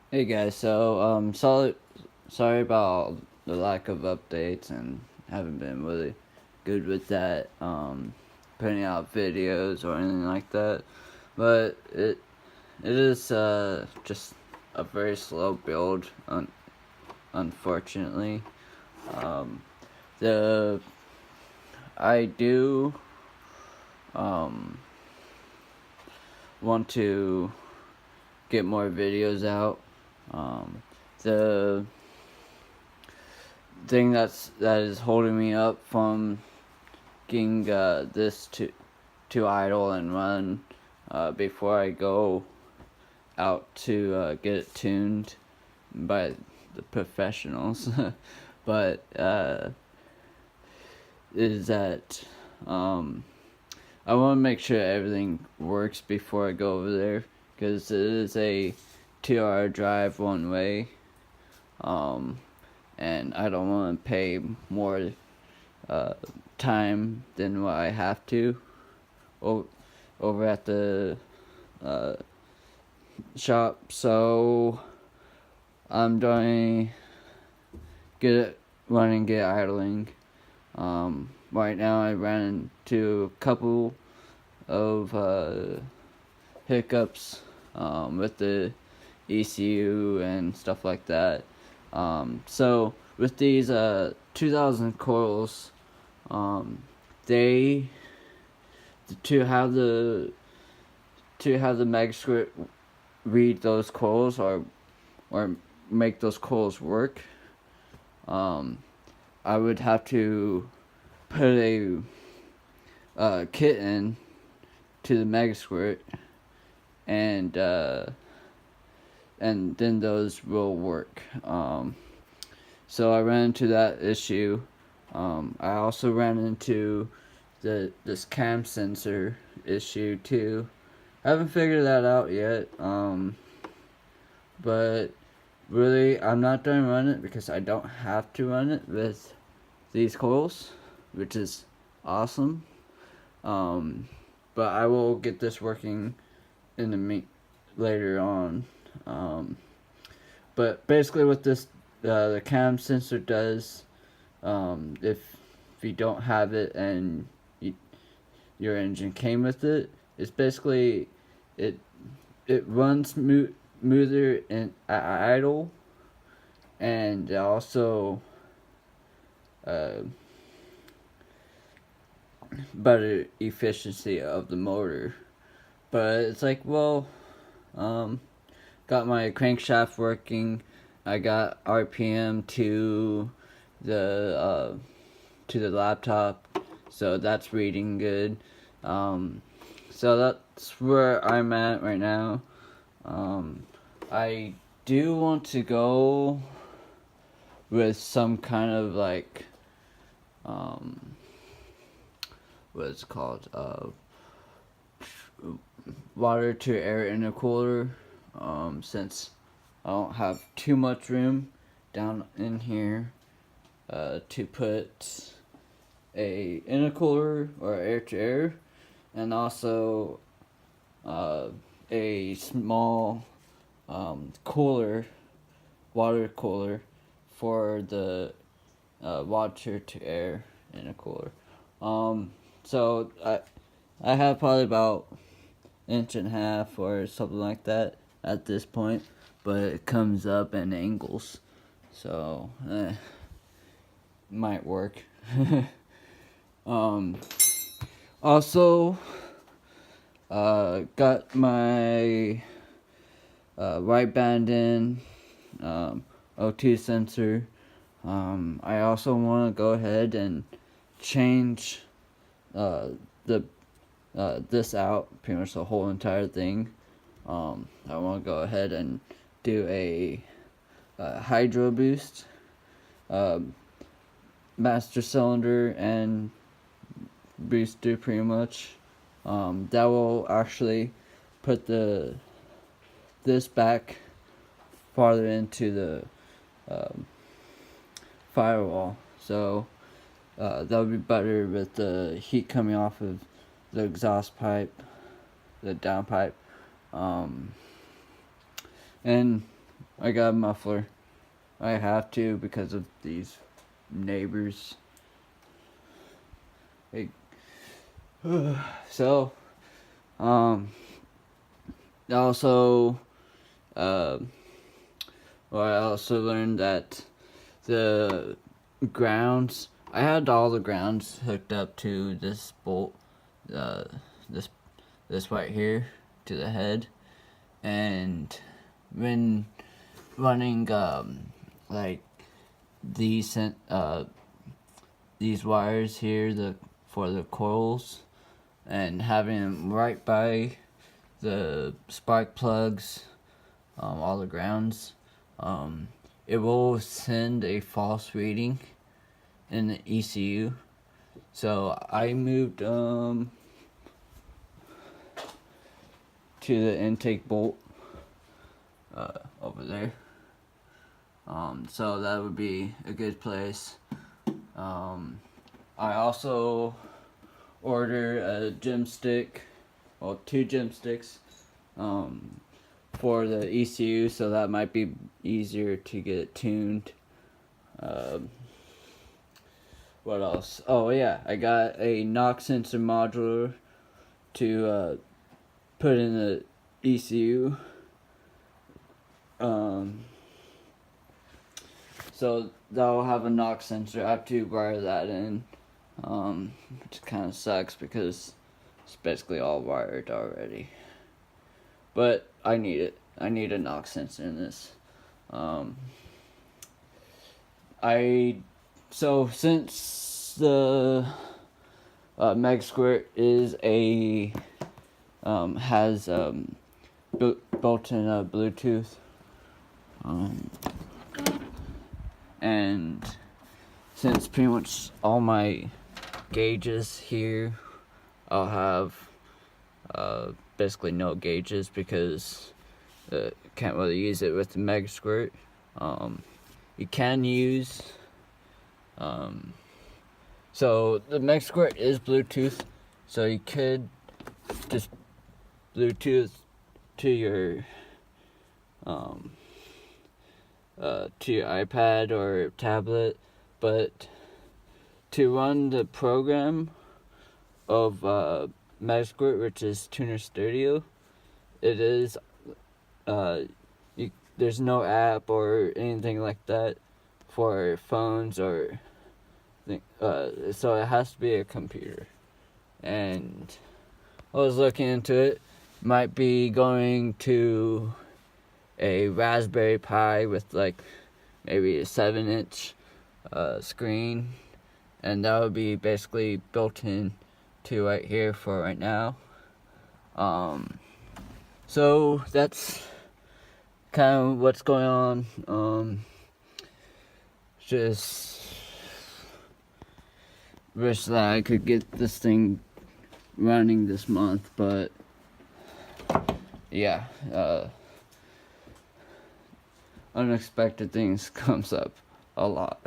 Hey guys, sorry about the lack of updates and haven't been really good with that, putting out videos or anything like that. But it is just a very slow build, unfortunately. Um, the I do um want to get more videos out. The thing that is holding me up from getting this to idle and run before I go out to get it tuned by the professionals, but is that I want to make sure everything works before I go over there, because it is a 2-hour drive one way, and I don't want to pay more time than what I have to over at the uh, shop. So I'm doing get running, get idling. Right now I ran into a couple of hiccups with the ECU and stuff like that. So with these 2000 coils, they to have the mag script read those coils or make those coils work, I would have to put a kit in to the mag squirt, and then those will work. So I ran into that issue. I also ran into this cam sensor issue too. I haven't figured that out yet. But really, I'm not gonna run it because I don't have to run it with these coils, which is awesome. But I will get this working in later on. But basically, what this the cam sensor does, if you don't have it and your engine came with it, it's basically it runs smoother in idle, and also better efficiency of the motor. But it's like, well, got my crankshaft working. I got RPM to the laptop, so that's reading good. So that's where I'm at right now. I do want to go with some kind of like what it's called, water to air intercooler, since I don't have too much room down in here to put a intercooler or air to air, and also a small water cooler for the water to air intercooler. So I have probably about inch and a half or something like that at this point, but it comes up in angles, so might work. Also, got my right band in, O2 sensor. I also want to go ahead and change the this out, pretty much the whole entire thing. I want to go ahead and do a hydro boost, master cylinder and booster, pretty much. That will actually put this back farther into the firewall, so that would be better with the heat coming off of the exhaust pipe, the downpipe, and I got a muffler. I have to because of these neighbors. Hey. So, also, well, I also learned that the grounds, I had all the grounds hooked up to this bolt, this right here, to the head, and when running, like, these wires here, for the coils, and having them right by the spark plugs, all the grounds, it will send a false reading in the ECU. So I moved to the intake bolt over there. So that would be a good place. I also ordered a gym stick, well, 2 gym sticks, for the ECU, so that might be easier to get it tuned. What else? Oh yeah, I got a knock sensor module to put in the ECU. So that'll have a knock sensor. I have to wire that in, which kind of sucks because it's basically all wired already. But I need it. I need a knock sensor in this. So since the Meg Squirt is has built-in Bluetooth, and since pretty much all my gauges here, I'll have basically no gauges because can't really use it with the Meg Squirt. You can use so the Meg Squirt is Bluetooth, so you could just Bluetooth to your iPad or tablet, but to run the program of Meg Squirt, which is Tuner Studio, it is there's no app or anything like that for phones or so it has to be a computer. And I was looking into it. Might be going to a Raspberry Pi with like maybe a 7-inch screen, and that would be basically built in to right here for right now. So that's kind of what's going on. Just wish that I could get this thing running this month, but yeah, unexpected things comes up a lot.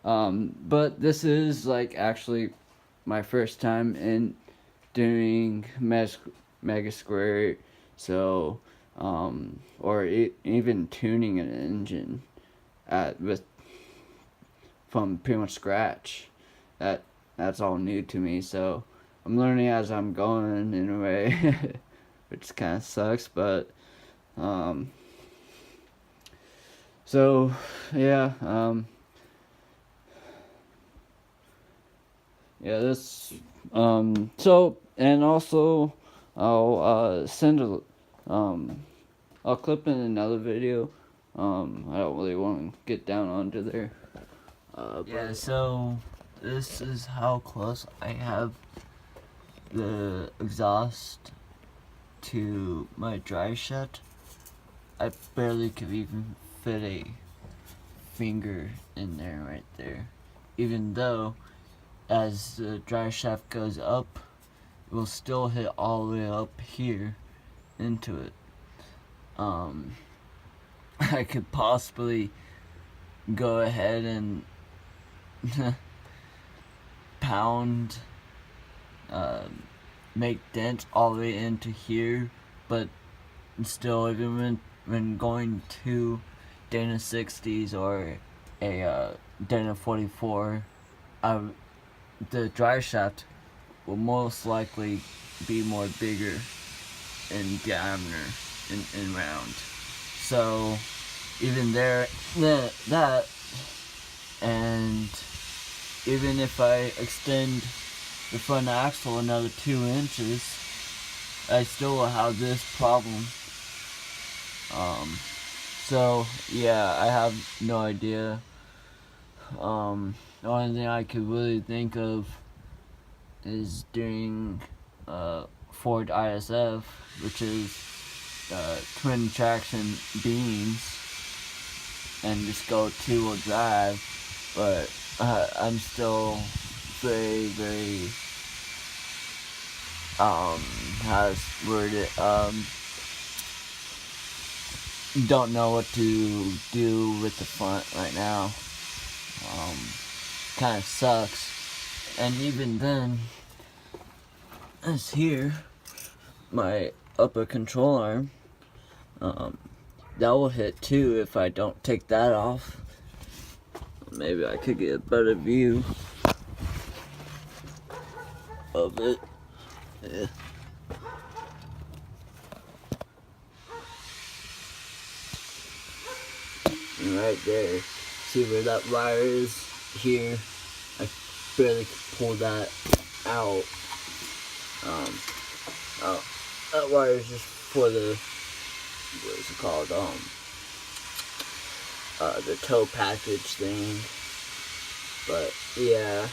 But this is like actually my first time in doing Mega Square, so or even tuning an engine from pretty much scratch. That's all new to me, so I'm learning as I'm going in a way, which kind of sucks, but so yeah, this so, and also I'll I'll clip in another video. I don't really want to get down onto there. Yeah, so this is how close I have the exhaust to my drive shaft. I barely could even fit a finger in there right there. Even though as the drive shaft goes up, it will still hit all the way up here into it. I could possibly go ahead and pound, make dents all the way into here, but still, even when going to Dana 60s or a Dana 44, the drive shaft will most likely be more bigger in diameter in round. So even there, that, and even if I extend the front axle another 2 inches, I still will have this problem. So yeah, I have no idea. The only thing I could really think of is doing Ford ISF, which is twin traction beams, and just go 2-wheel drive. But I'm still very, very how to word it, don't know what to do with the front right now. Kind of sucks. And even then, as here, my upper control arm, that will hit too if I don't take that off. Maybe I could get a better view of it. Yeah. And right there, see where that wire is here? I barely could pull that out. That wire is just for the, what is it called? The tow package thing. But yeah,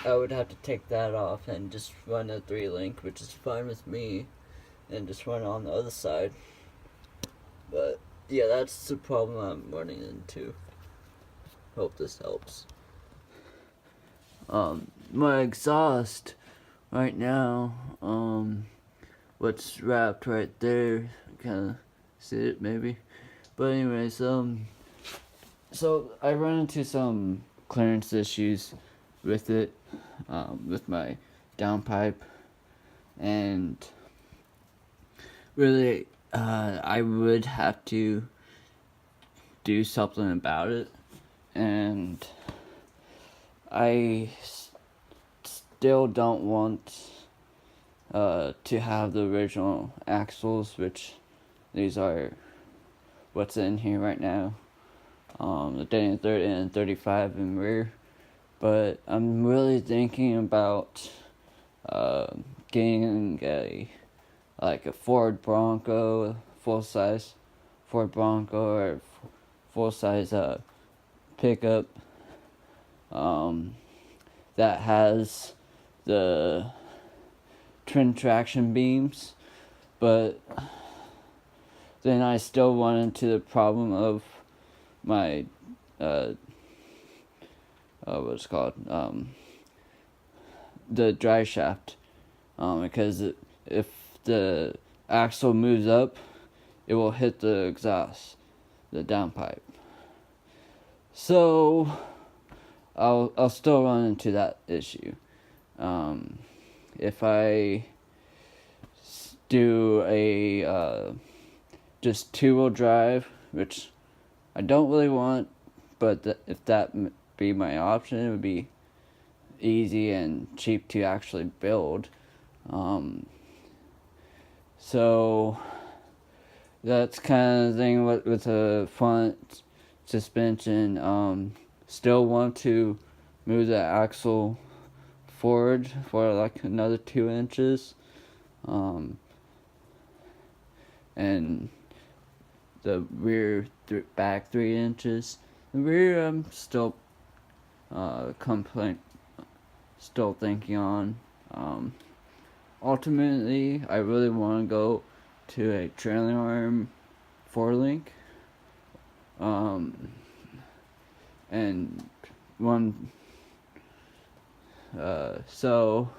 I would have to take that off and just run a 3-link, which is fine with me, and just run on the other side. But yeah, that's the problem I'm running into. Hope this helps. My exhaust right now, what's wrapped right there, kind of see it maybe. But anyways, so I run into some clearance issues with it, with my downpipe, and really, I would have to do something about it, and I still don't want to have the original axles, which these are what's in here right now, the Dana 30 and 35 in rear. But I'm really thinking about getting a Ford Bronco, full-size Ford Bronco, or full-size pickup that has the twin traction beams. But then I still run into the problem of my what's it called, the drive shaft, because if the axle moves up, it will hit the exhaust, the downpipe. So I'll still run into that issue. If I do a just 2-wheel drive, which I don't really want, but if that be my option, it would be easy and cheap to actually build. So that's kind of the thing with the front suspension. Still want to move the axle forward for like another 2 inches, and the rear back 3 inches. The rear I'm still still thinking on. Ultimately, I really want to go to a trailing arm 4-link, and one. So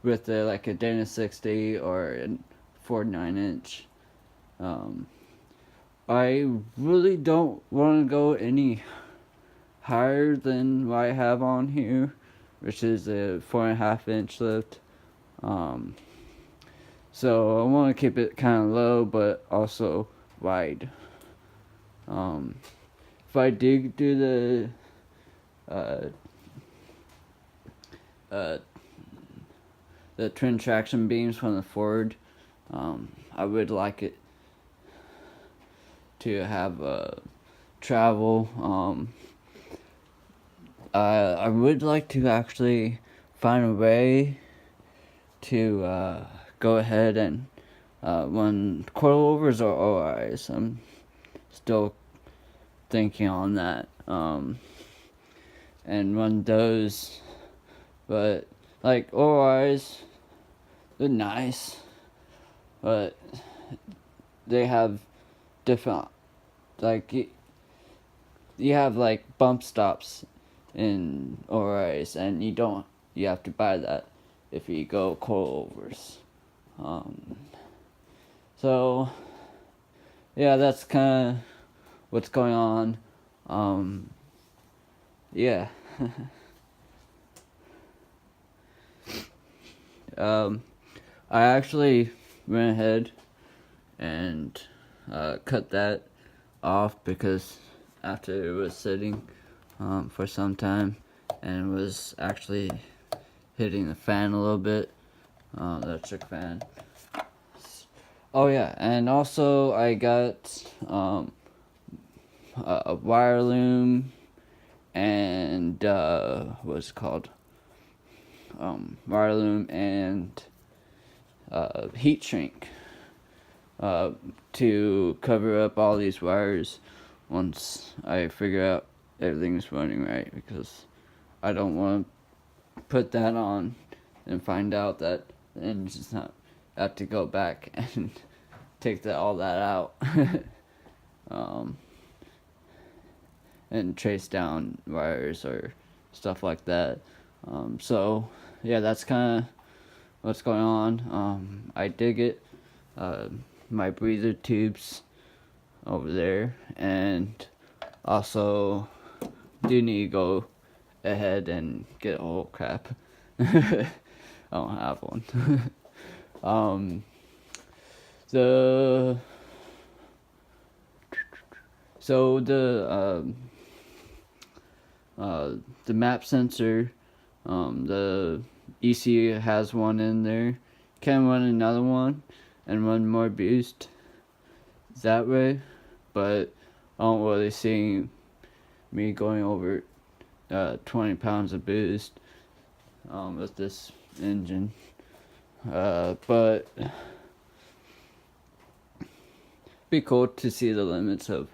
with like a Dana 60 or a Ford 9-inch, I really don't want to go any higher than what I have on here, which is a 4.5-inch lift. So I want to keep it kind of low, but also wide. If I do uh, uh, the twin traction beams from the Ford, I would like it to have travel. I would like to actually find a way to go ahead and run coilovers or OIs. I'm still thinking on that. And run those, but like OIs, they're nice, but they have different, like you have like bump stops in OIs, and you have to buy that if you go coilovers. So yeah, that's kind of what's going on. Yeah. I actually went ahead and cut that off because after it was sitting for some time and was actually hitting the fan a little bit, the electric fan. Oh yeah, and also I got a wire loom and what's it called? Wire loom and heat shrink to cover up all these wires once I figure out everything's running right, because I don't want to put that on and find out that the engine's not. I have to go back and take all that out and trace down wires or stuff like that. So yeah, that's kind of what's going on. I dig it. My breather tubes over there, and also do need to go ahead and get crap. I don't have one. The map sensor, the ECU has one in there. Can run another one and run more boost that way, but I don't really see me going over 20 pounds of boost with this engine. But be cool to see the limits of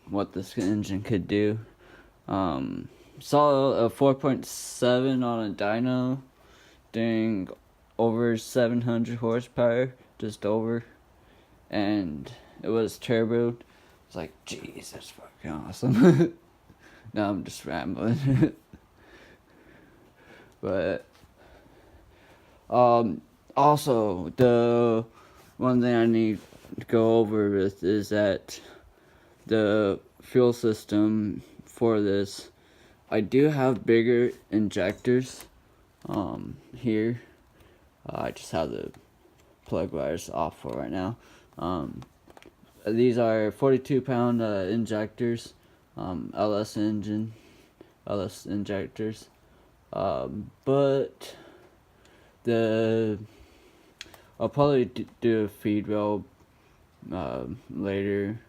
what this engine could do. Saw a 4.7 on a dyno doing over 700 horsepower, just over, and it was turboed. It's like, jeez, that's fucking awesome. Now I'm just rambling. But also the one thing I need to go over with is that the fuel system for this, I do have bigger injectors here. I just have the plug wires off for right now. These are 42-pound injectors, LS injectors. But I'll probably do a feed well later.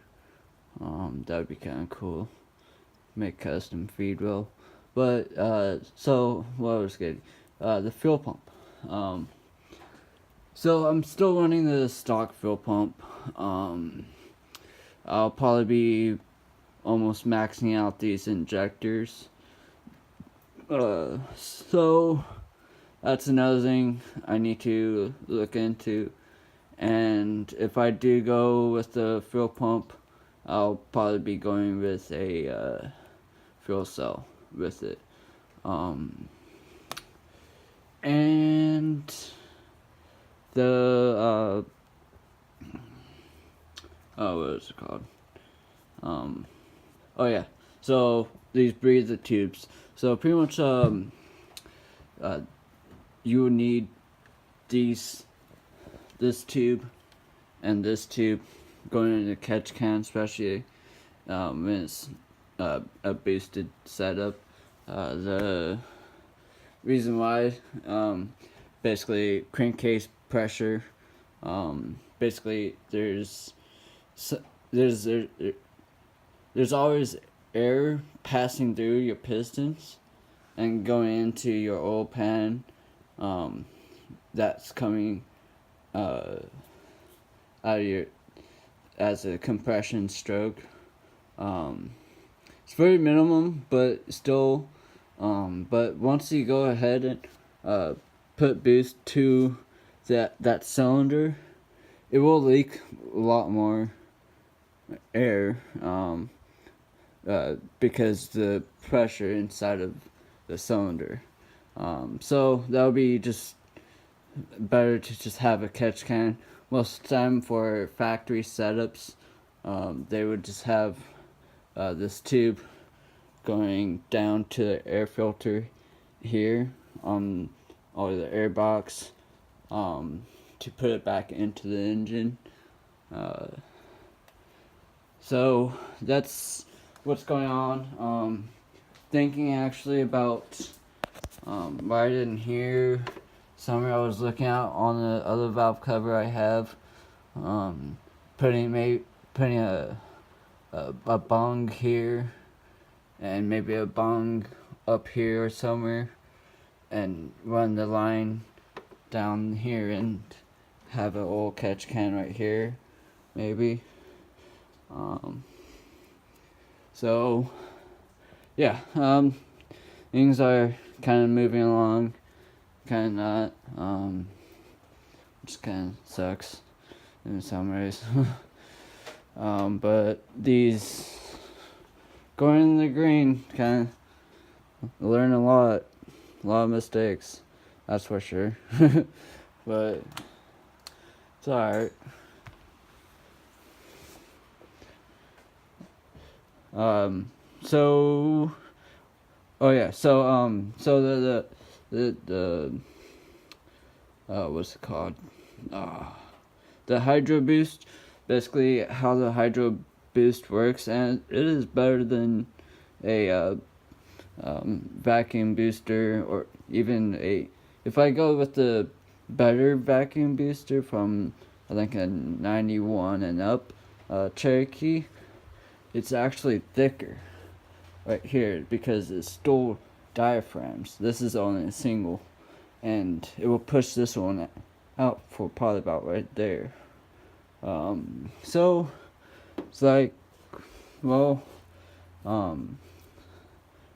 That would be kind of cool. Make custom feed well. But so what I was getting, the fuel pump. So I'm still running the stock fuel pump. I'll probably be almost maxing out these injectors. So that's another thing I need to look into. And if I do go with the fuel pump, I'll probably be going with a fuel cell with it. And the what is it called? Oh yeah. So these breather tubes. So pretty much you would need these this tube and this tube going into the catch can, especially when it's a boosted setup. The reason why, basically crankcase pressure. Basically, there's always air passing through your pistons and going into your oil pan. That's coming out of your as a compression stroke. It's very minimum, but still. But once you go ahead and put boost to that cylinder, it will leak a lot more air, because the pressure inside of the cylinder. So that would be just better to just have a catch can. Most of the time for factory setups, they would just have this tube going down to the air filter here or the air box, to put it back into the engine. So that's what's going on. Thinking actually about why I didn't hear somewhere I was looking at on the other valve cover I have, putting a bung here and maybe a bung up here or somewhere, and run the line down here and have an oil catch can right here, maybe. So yeah, things are kind of moving along, kind of not, which kind of sucks in some ways. But these going in the green, kind of learn a lot of mistakes, that's for sure. But it's alright. So the what's it called? The Hydro Boost, basically how the Hydro Boost works, and it is better than a vacuum booster, or even if I go with the better vacuum booster from, I think, a 91 and up Cherokee, it's actually thicker right here because it's dual diaphragms. This is only a single, and it will push this one out for probably about right there. So it's like, well,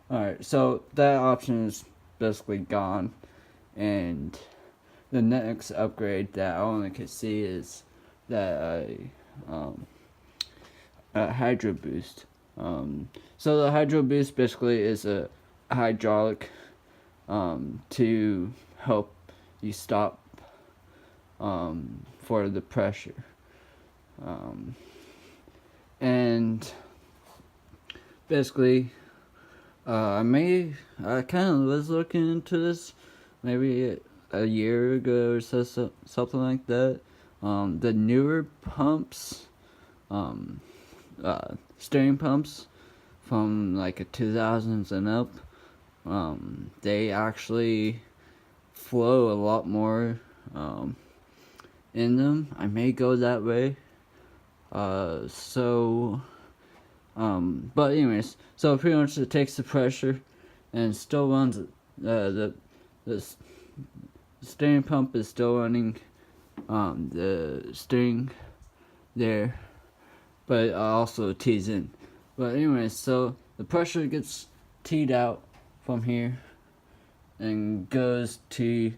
alright, so that option is basically gone, and the next upgrade that I only could see is that a Hydro Boost. So the Hydro Boost basically is a hydraulic to help you stop for the pressure. And basically, I kind of was looking into this maybe a year ago or so, something like that. The newer pumps, steering pumps from like a 2000s and up, they actually flow a lot more in them. I may go that way. But anyways, so pretty much it takes the pressure and still runs. The steering pump is still running the steering there, but also tees in. But anyways, so the pressure gets teed out from here and goes to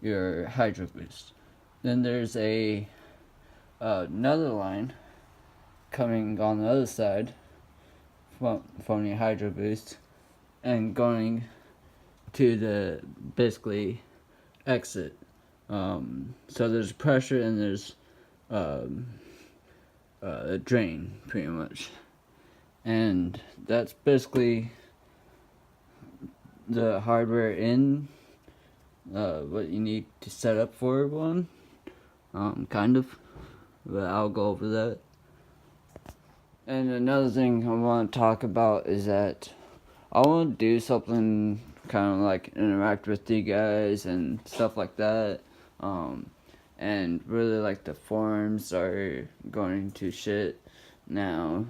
your Hydro Boost. Then there's another line coming on the other side from your Hydro Boost and going to the basically exit. So there's pressure and there's a drain, pretty much, and that's basically the hardware in what you need to set up for one. kind of, but I'll go over that. And another thing I want to talk about is that I want to do something kind of like interact with you guys and stuff like that. And really like the forums are going to shit now.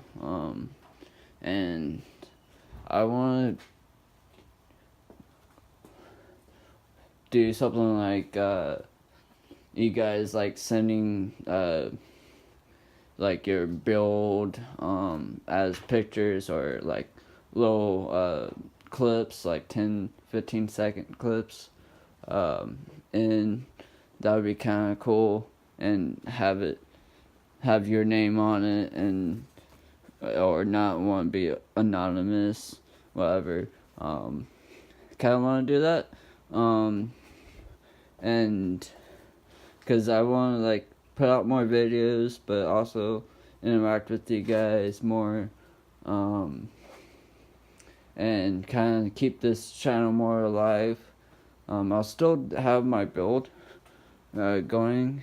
And I want to do something like you guys like sending like your build as pictures or like little clips, like 10-15 second clips, and that would be kind of cool, and have your name on it, and or not want to be anonymous, whatever. Kind of want to do that, and because I want to like put out more videos, but also interact with you guys more, and kind of keep this channel more alive. I'll still have my build going.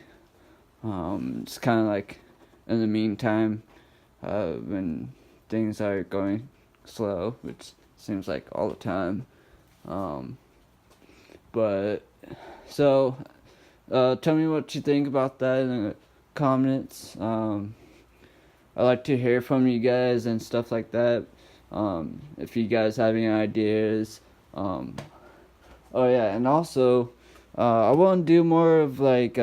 It's kind of like in the meantime, when things are going slow, which seems like all the time. But so tell me what you think about that in the comments. I like to hear from you guys and stuff like that. If you guys have any ideas. Oh yeah, and also I want to do more of like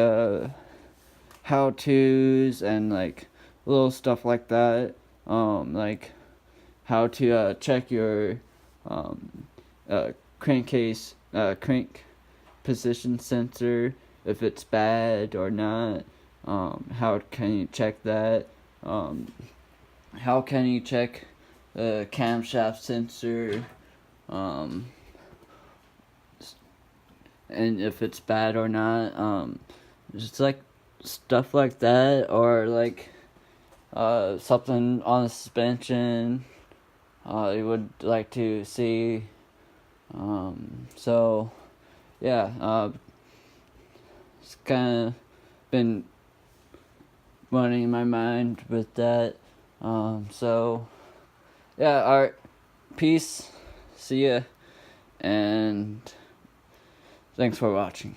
how-tos and like little stuff like that. Like how to check your crank position sensor, if it's bad or not. How can you check that? How can you check the camshaft sensor? And if it's bad or not. Just like stuff like that, or like something on the suspension you would like to see. So yeah, it's kind of been running in my mind with that. So yeah, alright, peace, see ya, and thanks for watching.